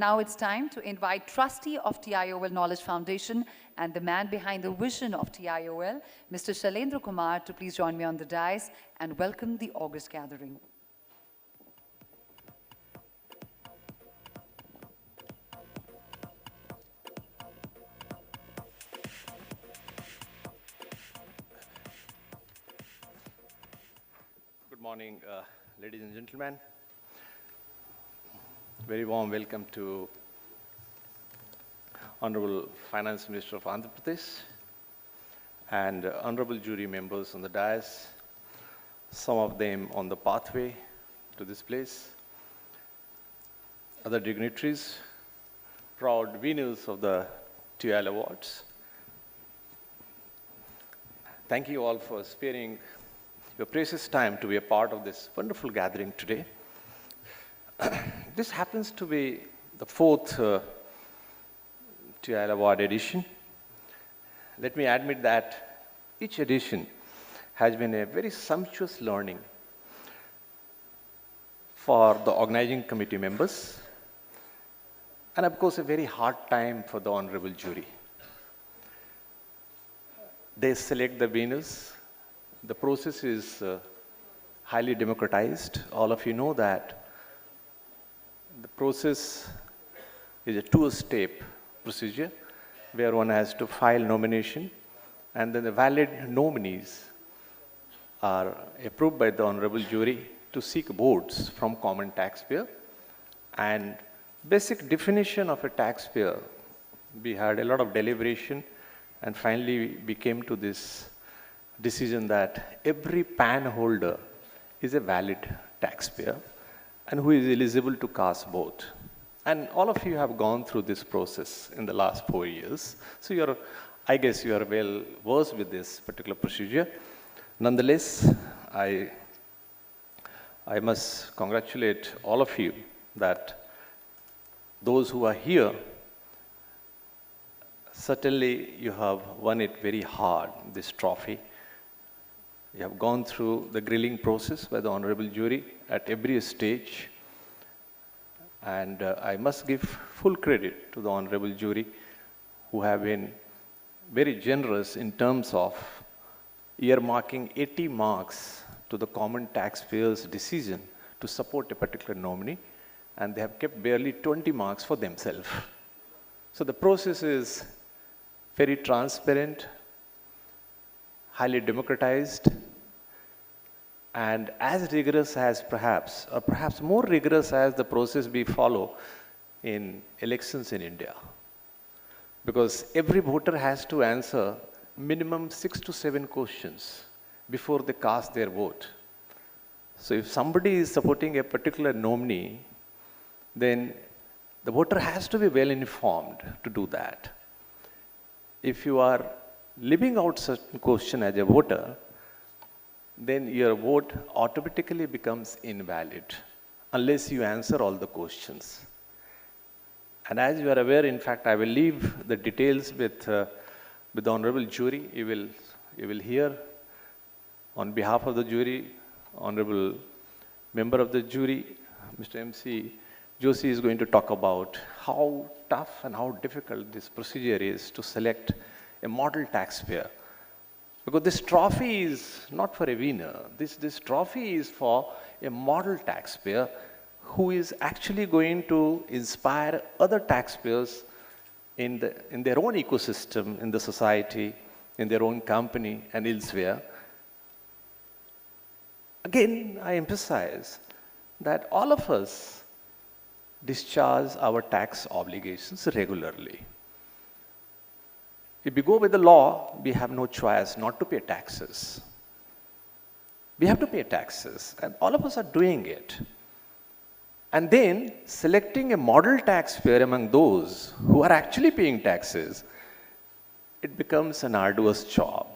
now it's time to invite Trustee of TIOL Knowledge Foundation and the man behind the vision of TIOL, Mr. Shailendra Kumar, to please join me on the dais and welcome the August gathering. Good morning, ladies and gentlemen. Very warm welcome to Honorable Finance Minister of Andhra Pradesh and honorable jury members on the dais, some of them on the pathway to this place, other dignitaries, proud winners of the TIOL Awards. Thank you all for sparing your precious time to be a part of this wonderful gathering today. This happens to be the fourth TIOL Award edition. Let me admit that each edition has been a very sumptuous learning for the organizing committee members and of course a very hard time for the honorable jury. They select the winners. The process is highly democratized. All of you know that the process is a two-step procedure where one has to file nomination and then the valid nominees are approved by the honorable jury to seek votes from common taxpayer. And basic definition of a taxpayer, we had a lot of deliberation and finally we came to this decision that every PAN holder is a valid taxpayer and who is eligible to cast vote. And all of you have gone through this process in the last 4 years. So I guess you are well versed with this particular procedure. Nonetheless, I must congratulate all of you that those who are here, certainly you have won it very hard, this trophy. You have gone through the grilling process by the honorable jury at every stage. And I must give full credit to the honorable jury who have been very generous in terms of earmarking 80 marks to the common taxpayer's decision to support a particular nominee. And they have kept barely 20 marks for themselves. So the process is very transparent, highly democratized, and as rigorous as perhaps, or perhaps more rigorous as the process we follow in elections in India. Because every voter has to answer minimum 6 to 7 questions before they cast their vote. So if somebody is supporting a particular nominee, then the voter has to be well informed to do that. If you are leaving out certain question as a voter, then your vote automatically becomes invalid unless you answer all the questions. And as you are aware, in fact, I will leave the details with the honorable jury. You will hear on behalf of the jury, honorable member of the jury, Mr. MC Joshi is going to talk about how tough and how difficult this procedure is to select a model taxpayer. Because this trophy is not for a winner. This trophy is for a model taxpayer who is actually going to inspire other taxpayers in their own ecosystem, in the society, in their own company and elsewhere. Again, I emphasize that all of us discharge our tax obligations regularly. If we go with the law, we have no choice not to pay taxes. We have to pay taxes, and all of us are doing it. And then selecting a model taxpayer among those who are actually paying taxes, it becomes an arduous job.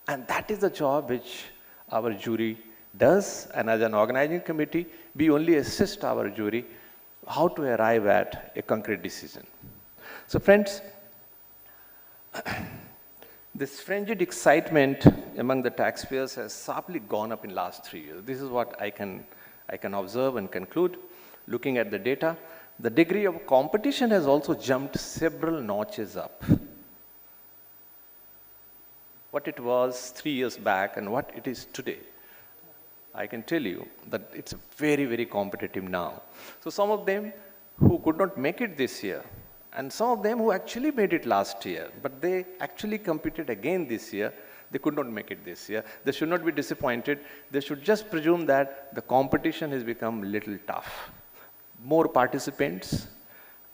And that is the job which our jury does, and as an organizing committee, we only assist our jury how to arrive at a concrete decision. So friends, this frenzied excitement among the taxpayers has sharply gone up in the last 3 years. This is what I can observe and conclude looking at the data. the degree of competition has also jumped several notches up. What it was 3 years back and what it is today, I can tell you that it's very, very competitive now. So some of them who could not make it this year, and some of them who actually made it last year, but they actually competed again this year, they could not make it this year. They should not be disappointed. They should just presume that the competition has become a little tough. More participants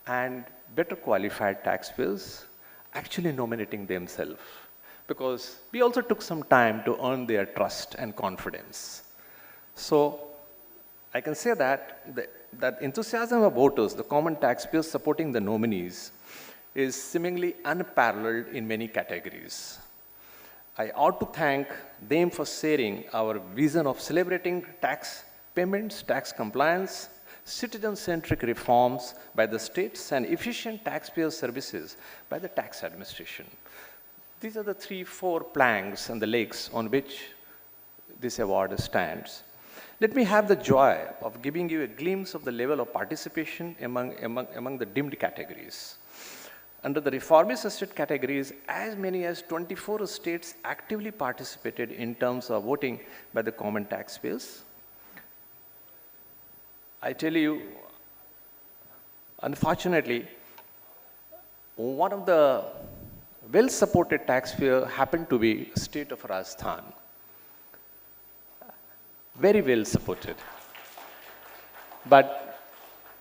and better qualified taxpayers actually nominating themselves, because we also took some time to earn their trust and confidence. So I can say that that enthusiasm of voters, the common taxpayers supporting the nominees, is seemingly unparalleled in many categories. I ought to thank them for sharing our vision of celebrating tax payments, tax compliance, citizen-centric reforms by the states, and efficient taxpayer services by the tax administration. These are the 3-4 planks and the legs on which this award stands. Let me have the joy of giving you a glimpse of the level of participation among the dimmed categories. Under the reformist estate categories, as many as 24 states actively participated in terms of voting by the common taxpayers. I tell you, unfortunately, one of the well-supported taxpayer happened to be the state of Rajasthan. Very well supported. But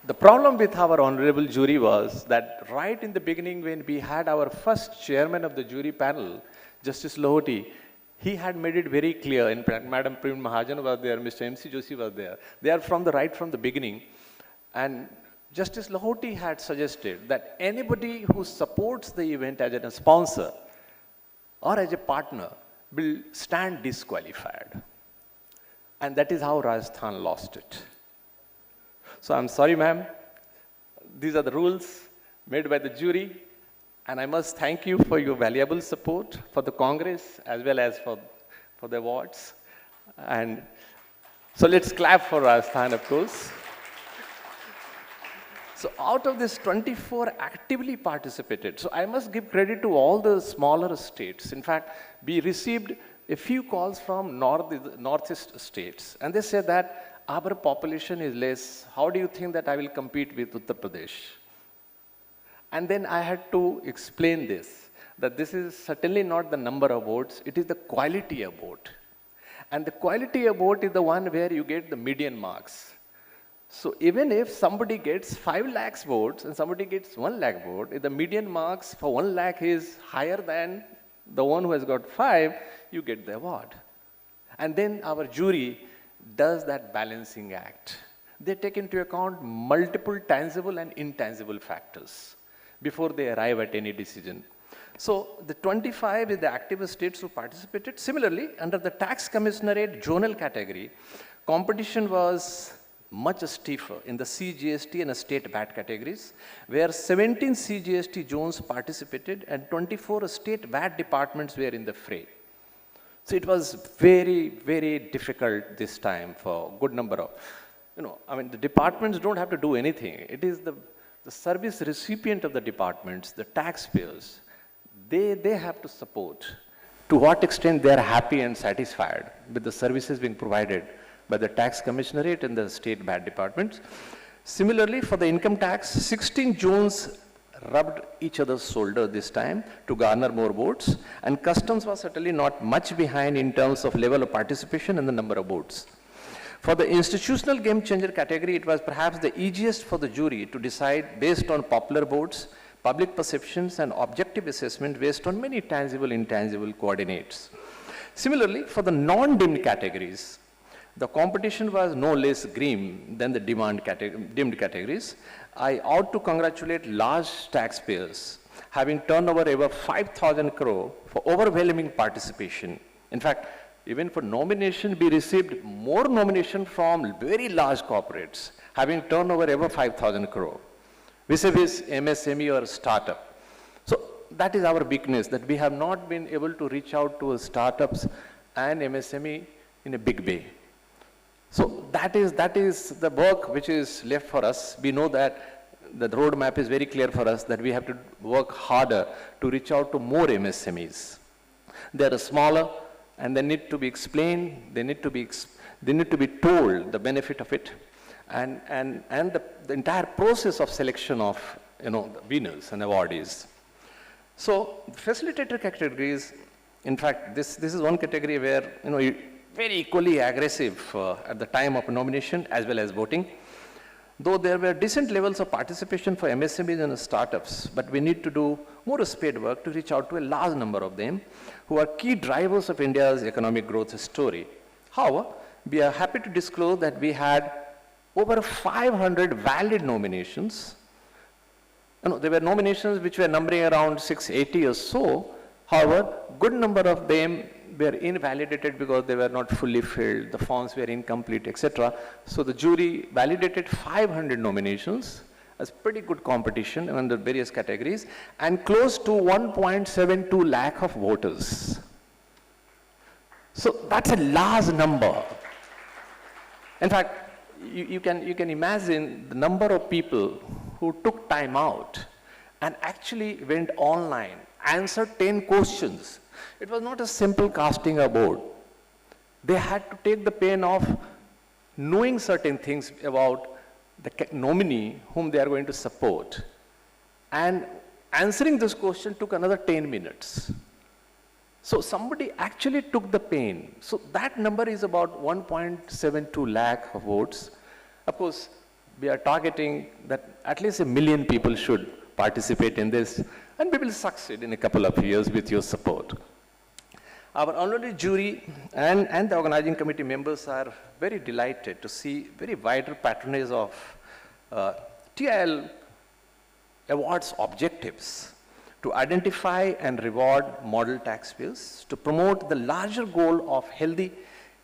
the problem with our honorable jury was that right in the beginning, when we had our first chairman of the jury panel, Justice Lohoti, he had made it very clear. In fact, Madam Prem Mahajan was there, Mr. M.C. Joshi was there. They are from the beginning. And Justice Lohoti had suggested that anybody who supports the event as a sponsor or as a partner will stand disqualified. And that is how Rajasthan lost it. So I'm sorry, ma'am. These are the rules made by the jury. And I must thank you for your valuable support for the Congress as well as for the awards. And so let's clap for Rajasthan, of course. So out of this, 24 actively participated. So I must give credit to all the smaller states. In fact, we received a few calls from northeast states. And they said that our population is less. How do you think that I will compete with Uttar Pradesh? And then I had to explain this, that this is certainly not the number of votes, it is the quality of vote. And the quality of vote is the one where you get the median marks. So even if somebody gets 5 lakhs votes and somebody gets 1 lakh vote, if the median marks for 1 lakh is higher than the one who has got 5, you get the award. And then our jury does that balancing act. They take into account multiple tangible and intangible factors before they arrive at any decision. So the 25 is the active states who participated. Similarly, under the tax commissionerate zonal category, competition was much stiffer in the CGST and state VAT categories, where 17 CGST zones participated and 24 state VAT departments were in the fray. So it was very, very difficult this time for a good number of, the departments don't have to do anything. It is the service recipient of the departments, the taxpayers, they have to support to what extent they are happy and satisfied with the services being provided by the tax commissionerate and the state VAT departments. Similarly, for the income tax, 16 zones rubbed each other's shoulder this time to garner more votes, and customs was certainly not much behind in terms of level of participation and the number of votes. For the institutional game changer category, it was perhaps the easiest for the jury to decide based on popular votes, public perceptions, and objective assessment based on many tangible, intangible coordinates. Similarly, for the non-dimmed categories, the competition was no less grim than the dimmed categories. I ought to congratulate large taxpayers having turnover above 5,000 crore for overwhelming participation. In fact, even for nomination, we received more nomination from very large corporates having turnover above 5,000 crore, vis-a-vis MSME or startup. So that is our weakness, that we have not been able to reach out to startups and MSME in a big way. So that is the work which is left for us. We know that the roadmap is very clear for us that we have to work harder to reach out to more MSMEs. They are smaller and they need to be explained, they need to be told the benefit of it, and the entire process of selection of the winners and awardees. So facilitator categories, in fact, this is one category where you're very equally aggressive at the time of nomination as well as voting. Though there were decent levels of participation for MSMEs and startups, but we need to do more spade work to reach out to a large number of them who are key drivers of India's economic growth story. However, we are happy to disclose that we had over 500 valid nominations. There were nominations which were numbering around 680 or so. However, good number of them were invalidated because they were not fully filled, the forms were incomplete, etc. So the jury validated 500 nominations as pretty good competition under various categories and close to 1.72 lakh of voters. So that's a large number. In fact, you can imagine the number of people who took time out and actually went online, answered 10 questions. It was not a simple casting a vote. They had to take the pain of knowing certain things about the nominee whom they are going to support. And answering this question took another 10 minutes. So somebody actually took the pain. So that number is about 1.72 lakh of votes. Of course, we are targeting that at least 1 million people should participate in this, and we will succeed in a couple of years with your support. Our honorary jury and the organizing committee members are very delighted to see very vital patronage of TIOL Awards objectives to identify and reward model taxpayers, to promote the larger goal of healthy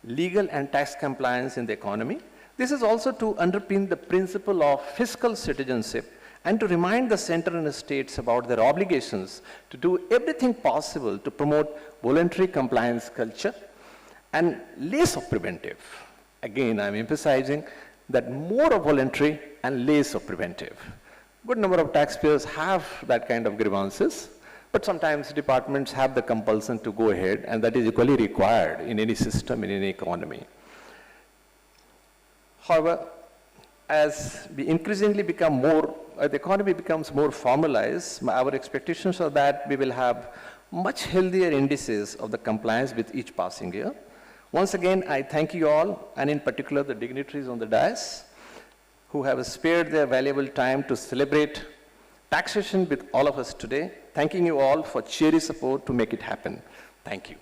legal and tax compliance in the economy. This is also to underpin the principle of fiscal citizenship and to remind the center and the states about their obligations to do everything possible to promote voluntary compliance culture and less of preventive. Again, I'm emphasizing that more of voluntary and less of preventive. Good number of taxpayers have that kind of grievances, but sometimes departments have the compulsion to go ahead, and that is equally required in any system, in any economy. However, as we increasingly become more, the economy becomes more formalized, our expectations are that we will have much healthier indices of the compliance with each passing year. Once again, I thank you all, and in particular the dignitaries on the dais, who have spared their valuable time to celebrate taxation with all of us today. Thanking you all for cheery support to make it happen. Thank you.